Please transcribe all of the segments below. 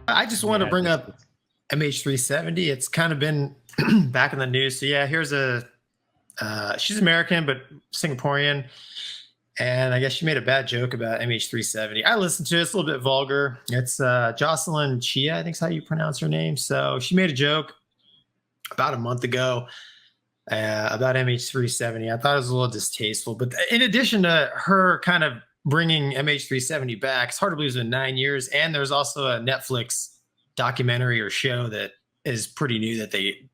I just want to bring up MH370. It's kind of been back in the news. So yeah, here's she's American, but Singaporean. And I guess she made a bad joke about MH370. I listened to it. It's a little bit vulgar. It's Jocelyn Chia, I think is how you pronounce her name. So she made a joke about a month ago about MH370. I thought it was a little distasteful. But in addition to her kind of bringing MH370 back, it's hard to believe it's been 9 years. And there's also a Netflix documentary or show that is pretty new that they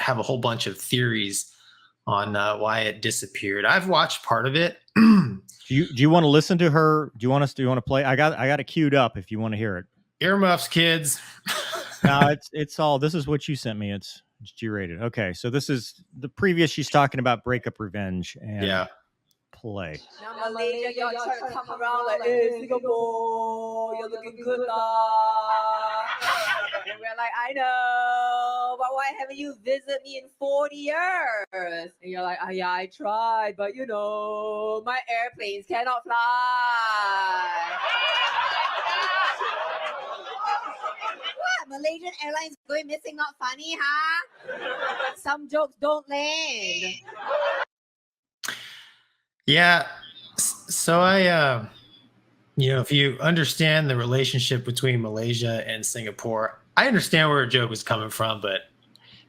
have a whole bunch of theories on why it disappeared. I've watched part of it. Do you want to listen to her? Do you want to play? I got it queued up if you want to hear it. Earmuffs, kids. No, it's all. This is what you sent me. It's G-rated. Okay, so this is the previous. She's talking about breakup revenge and yeah. Play. Now Malaysia, y'all try to come around like, hey, Singapore, you're looking good lah. And we're like, I know, but why haven't you visited me in 40 years? And you're like, oh, yeah, I tried, but you know, my airplanes cannot fly. What? Malaysian Airlines going missing, not funny, huh? Some jokes don't land. Yeah. So I, if you understand the relationship between Malaysia and Singapore, I understand where a joke was coming from, but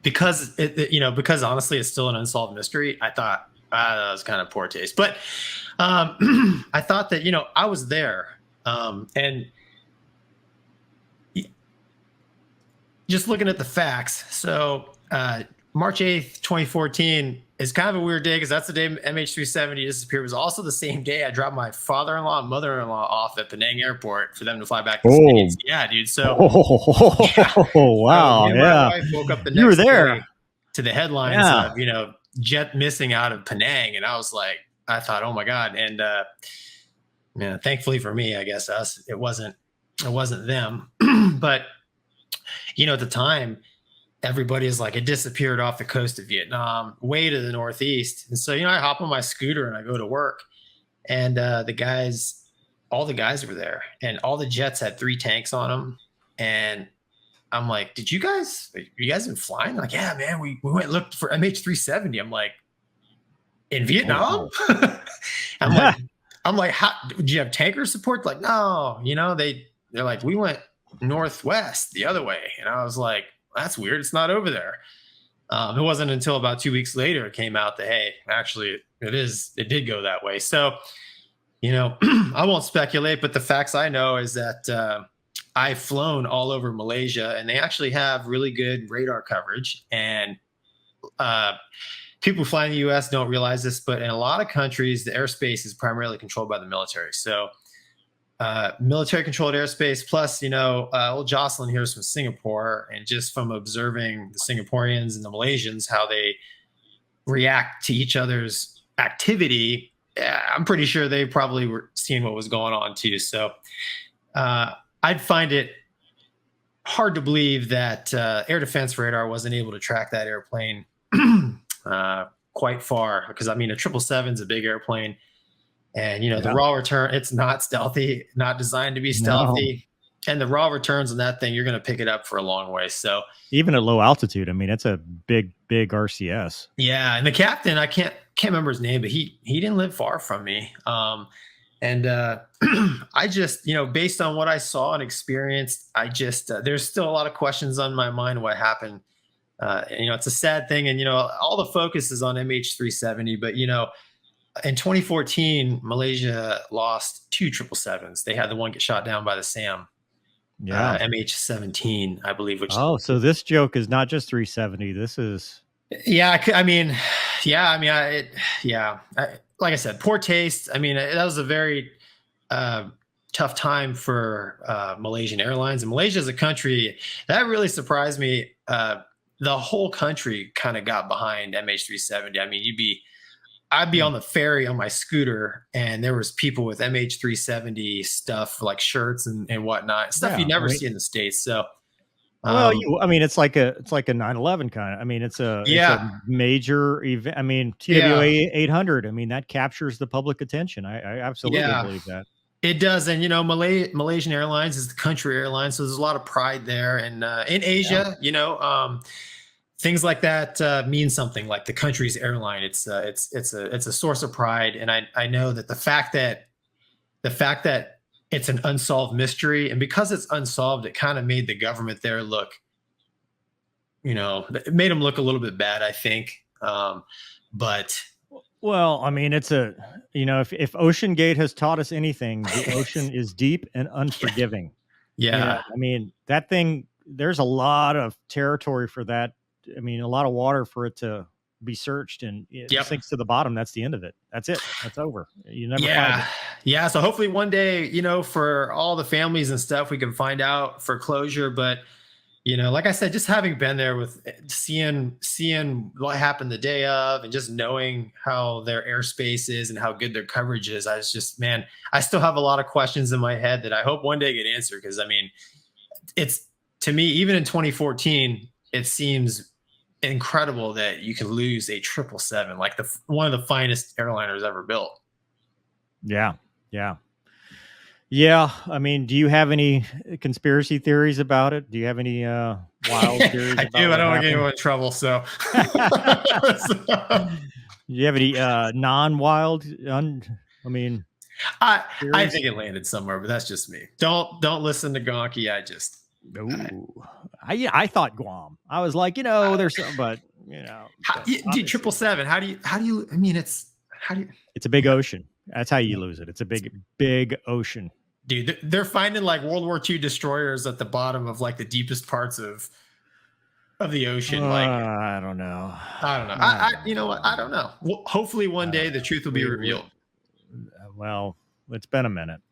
because because honestly, it's still an unsolved mystery. I thought that was kind of poor taste, but I thought that, I was there, and just looking at the facts. So, March 8th, 2014 is kind of a weird day because that's the day MH370 disappeared. It was also the same day I dropped my father-in-law and mother-in-law off at Penang Airport for them to fly back to the States. Yeah, dude. So, wow. My wife woke up the next you were there day to the headlines of, jet missing out of Penang. And I thought, oh my God. And, thankfully for me, I guess it wasn't them. But, at the time, everybody is like, it disappeared off the coast of Vietnam, way to the northeast. And so, I hop on my scooter and I go to work, and all the guys were there, and all the jets had 3 tanks on them. And I'm like, you guys been flying? Like, yeah, man, we went and looked for MH370. I'm like, in Vietnam? I'm like, how did you have tanker support? Like, no, they're like, we went northwest the other way. And I was like, that's weird. It's not over there. It wasn't until about 2 weeks later it came out that, hey, actually it did go that way. So, I won't speculate, but the facts I know is that I've flown all over Malaysia, and they actually have really good radar coverage. And people who fly in the U.S. don't realize this, but in a lot of countries, the airspace is primarily controlled by the military. So military controlled airspace, plus, old Jocelyn here is from Singapore, and just from observing the Singaporeans and the Malaysians, how they react to each other's activity, I'm pretty sure they probably were seeing what was going on too. So I'd find it hard to believe that air defense radar wasn't able to track that airplane quite far, because a 777 is a big airplane. And, the raw return, it's not stealthy, not designed to be stealthy. No. And the raw returns on that thing, you're going to pick it up for a long way. So even at low altitude, it's a big RCS. Yeah. And the captain, I can't remember his name, but he didn't live far from me. And I just, based on what I saw and experienced, there's still a lot of questions on my mind what happened. It's a sad thing. And, all the focus is on MH370, but, in 2014, Malaysia lost 2 777s. They had the one get shot down by the SAM, MH17, I believe. So this joke is not just 370. This is, like I said, poor taste. That was a very tough time for Malaysian Airlines, and Malaysia as a country that really surprised me. The whole country kind of got behind MH370. I'd be on the ferry on my scooter, and there was people with MH370 stuff, like shirts and whatnot, stuff you never see in the States. So, it's like a 9/11 kind of. It's a major event. TWA 800. That captures the public attention. I absolutely believe that. It does, and Malaysian Airlines is the country airline, so there's a lot of pride there. And in Asia, things like that mean something. Like the country's airline, it's a source of pride. And I know that the fact that it's an unsolved mystery, and because it's unsolved, it kind of made the government there look, it made them look a little bit bad, I think. But well, I mean, it's if Ocean Gate has taught us anything, the ocean is deep and unforgiving. Yeah. I mean, that thing, there's a lot of territory for that. I mean, a lot of water for it to be searched, and it sinks to the bottom. That's the end of it. That's it. That's over. You never find it. Yeah. So hopefully one day, for all the families and stuff, we can find out for closure. But like I said, just having been there with seeing what happened the day of, and just knowing how their airspace is and how good their coverage is, I was just, man, I still have a lot of questions in my head that I hope one day get answered. Because I mean, it's, to me, even in 2014, it seems incredible that you can lose a 777, like one of the finest airliners ever built. Yeah. I mean, do you have any conspiracy theories about it? Do you have any wild theories? I do. I don't want to get anyone in trouble. So, do you have any non-wild? I think it landed somewhere, but that's just me. Don't listen to Gonky. I thought Guam. I was like, there's some, but dude, 777. How do you? I mean, it's a big ocean. That's how you lose it. It's a big ocean. Dude, they're finding like World War II destroyers at the bottom of like the deepest parts of the ocean. I don't know. You know what? I don't know. Well, hopefully one day the truth will be revealed. Well, it's been a minute.